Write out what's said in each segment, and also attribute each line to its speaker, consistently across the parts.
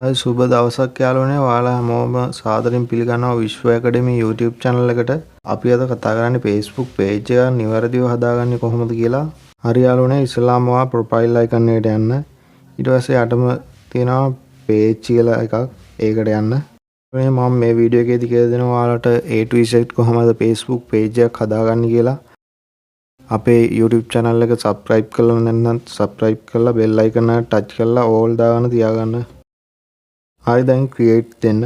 Speaker 1: සුබ දවසක් යාළුවනේ. ඔයාලා හැමෝම සාදරයෙන් පිළිගන්නවා විශ්ව ඇකඩමි YouTube channel එකට. අපි අද කතා කරන්නේ Facebook page එක නිවැරදිව හදාගන්නේ කොහොමද කියලා. හරි යාළුවනේ, ඉස්සෙල්ලාම ඔයා profile icon එකට යන්න. ඊට පස්සේ යටම තියෙනවා page කියලා එකක්. ඒකට යන්න. මම මේ වීඩියෝ එකේදී කියලා දෙනවා ඔයාලට A to Z කොහොමද Facebook page එකක් හදාගන්නේ කියලා. අපේ YouTube channel එක subscribe කරලා නැත්නම් subscribe කරලා bell icon එක touch කරලා all දාගෙන තියාගන්න. හරි, දැන් create දෙන්න.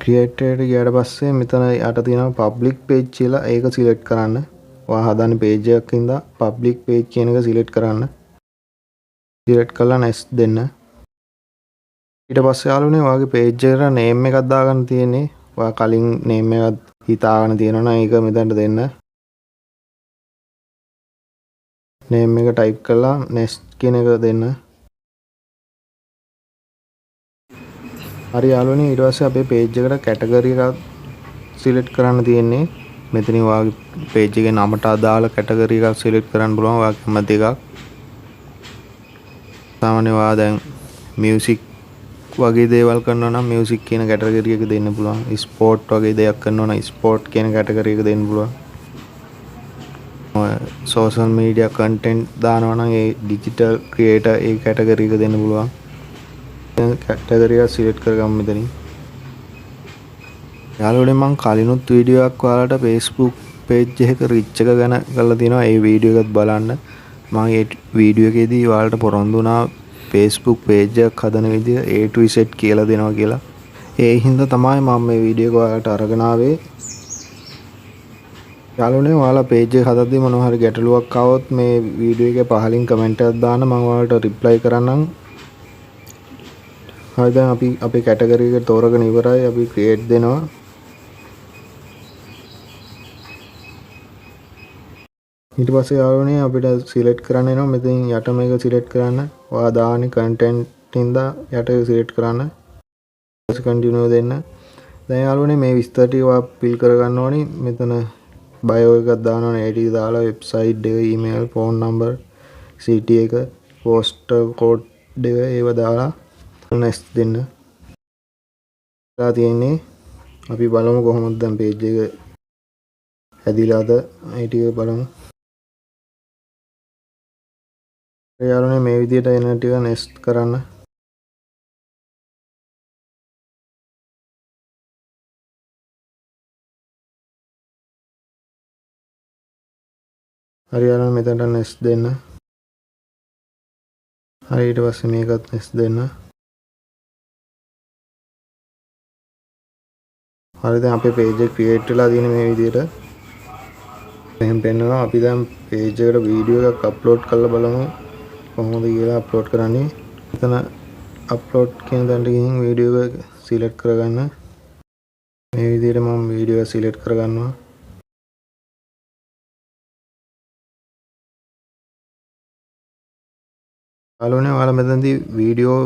Speaker 1: create එකට ගියාට පස්සේ මෙතන යට තියෙනවා public page කියලා. ඒක select කරන්න. ඔයා හදන page එකක් ඉඳලා public page කියන එක select කරන්න. select කරලා next දෙන්න. ඊට පස්සේ යාළුවනේ ඔයාගේ page එකට name එකක් දාගන්න තියෙන්නේ. ඔයා කලින් name එකක් හිතාගෙන තියෙනවා නම් ඒක මෙතනට දෙන්න. name එක type කරලා next කියන එක දෙන්න. හරි යාළුවනේ, ඊට පස්සේ අපේ page එකට category එකක් select කරන්න තියෙන්නේ. මෙතනින් ඔයාගේ page එකේ නමට අදාළ category එකක් select කරන්න පුළුවන්. ඔයා කැමති එකක්. සාමාන්‍යයෙන් ඔයා දැන් music වගේ දේවල් කරනවා නම් music කියන category එක දෙන්න පුළුවන්. sport වගේ දෙයක් කරනවා නම් sport කියන category එක දෙන්න පුළුවන්. social media content දානවා නම් ඒ digital creator ඒ category එක දෙන්න පුළුවන්. category එක select කරගමු මෙතනින්. යාළුවනේ, මම කලිනුත් වීඩියෝ එකක් ඔයාලට Facebook page එක reach එක ගැන කරලා තියෙනවා. ඒ වීඩියෝ එකත් බලන්න. මම ඒ වීඩියෝ එකේදී ඔයාලට පොරොන්දු වුණා Facebook page එකක් හදන විදිය A to Z කියලා දෙනවා කියලා. ඒ හින්දා තමයි මම මේ වීඩියෝ එක ඔයාලට අරගෙන ආවේ. යාළුවනේ, ඔයාලා page එක හදද්දී මොනවා හරි ගැටලුවක් ආවොත් මේ වීඩියෝ එකේ පහලින් comment එකක් දාන්න. මම ඔයාලට reply කරන්නම්. හරි, දැන් අපි අපේ category එක තෝරගෙන ඉවරයි. අපි create දෙනවා. ඊට පස්සේ යාළුවනේ අපිට select කරන්න එනවා. මෙතනින් යට මේක select කරන්න. ඔයා දාන්නේ content හින්දා යට select කරන්න. ඊට continue දෙන්න. දැන් යාළුවනේ, මේ විස්තර ටික ඔයා fill කරගන්න ඕනි. මෙතන bio එකක් දානවනේ. ඒ ටික දාලා website එක, email, phone number, city එක, postal code එක ඒව දාලා next දෙන්න. තියෙන්නේ අපි බලමු කොහොමද දැන් page එක හැදිලාද. ඒ ටික බලමු. යාළුවනේ, මේ විදිහට එන ටික next කරන්න. හරි යාළුවනේ, මෙතනට next දෙන්න. හරි, ඊට පස්සේ මේකත් next දෙන්න. හරි, දැන් අපේ page එක create වෙලා තියෙන මේ විදිහට. එහෙන් පෙන්නනවා. අපි දැන් page එකට වීඩියෝ එකක් upload කරලා බලමු කොහොමද කියලා upload කරන්නේ. එතන upload කියන තැනට ගිහින් වීඩියෝ එක select කරගන්න. මේ විදිහට මම වීඩියෝ එක select කරගන්නවා. යාළුවනේ, ඔයාලා මෙතනදී වීඩියෝ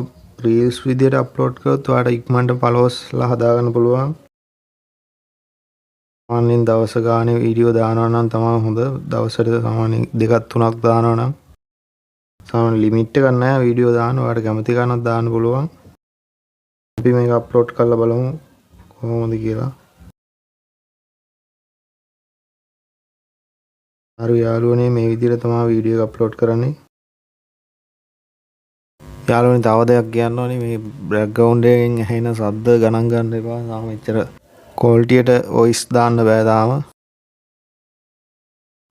Speaker 1: reels විදිහට upload කරොත් ඔයාලට ඉක්මනට followers ලා හදාගන්න පුළුවන්. සාමාන්‍යයෙන් දවස ගානේ වීඩියෝ දානවා නම් තමයි හොඳ. දවසට සාමාන්‍යයෙන් 2ක් 3ක් දානවා නම් සාමාන්‍ය ලිමිට් එකක් නැහැ වීඩියෝ දාන්න. ඔයාලට කැමති ගානක් දාන්න පුළුවන්. අපි මේක අප්ලෝඩ් කරලා බලමු කොහොමද කියලා. හරි යාළුවනේ, මේ විදිහට තමයි වීඩියෝ එක අප්ලෝඩ් කරන්නේ. යාළුවනේ, තව දෙයක් කියන්න ඕනේ. මේ බෑග්ග්‍රවුන්ඩ් එකෙන් ඇහෙන ශබ්ද ගණන් ගන්න එපා. තාම එච්චර quality-ට voice දාන්න බෑ තාම.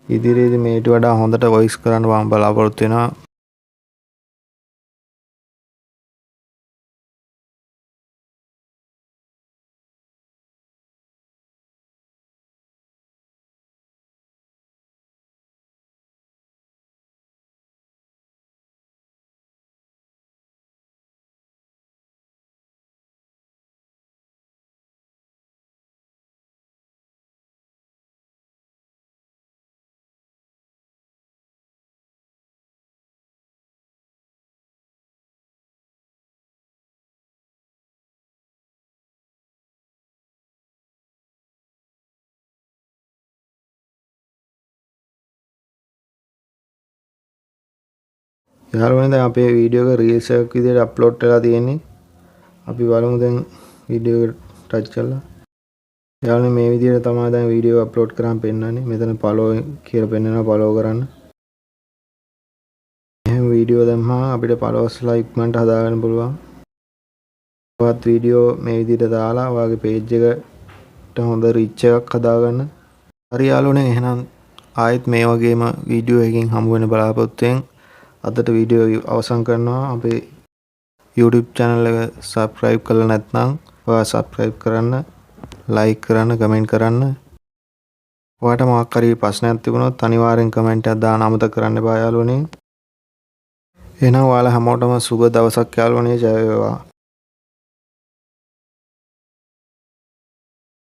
Speaker 1: ඉදිරියේදී මේට වඩා හොඳට voice කරන්න මම බලාපොරොත්තු වෙනවා. යාළුවනේ දැන් අපේ වීඩියෝ එක රීල්ස් එකක් විදිහට අප්ලෝඩ් වෙලා තියෙන්නේ. අපි බලමු දැන් වීඩියෝ එක ටච් කරලා. යාළුවනේ මේ විදිහට තමයි දැන් වීඩියෝ අප්ලෝඩ් කරාම පෙන්නන්නේ. මෙතන ෆලෝ කියලා පෙන්නනවා ෆලෝ කරන්න. එහෙනම් වීඩියෝ දැම්මම අපිට ෆලෝවර්ස්ලා ඉක්මනට හදාගන්න පුළුවන්. ඔයත් වීඩියෝ මේ විදිහට දාලා ඔයාගේ පේජ් එකට හොඳ රීච් එකක් හදාගන්න. හරි යාළුවනේ එහෙනම් ආයෙත් මේ වගේම වීඩියෝ එකකින් හමු වෙන බලාපොරොත්තුෙන් අදට වීඩියෝ අවසන් කරනවා. අපේ YouTube channel එක subscribe කරලා නැත්නම් ඔයා subscribe කරන්න, like කරන්න, comment කරන්න. ඔයාට මොකක් හරි ප්‍රශ්නයක් තිබුණොත් අනිවාර්යෙන් comment එකක් දාන්න අමතක කරන්න එපා යාළුවනේ. එහෙනම් ඔයාලා හැමෝටම සුබ දවසක් යාළුවනේ. ජය වේවා.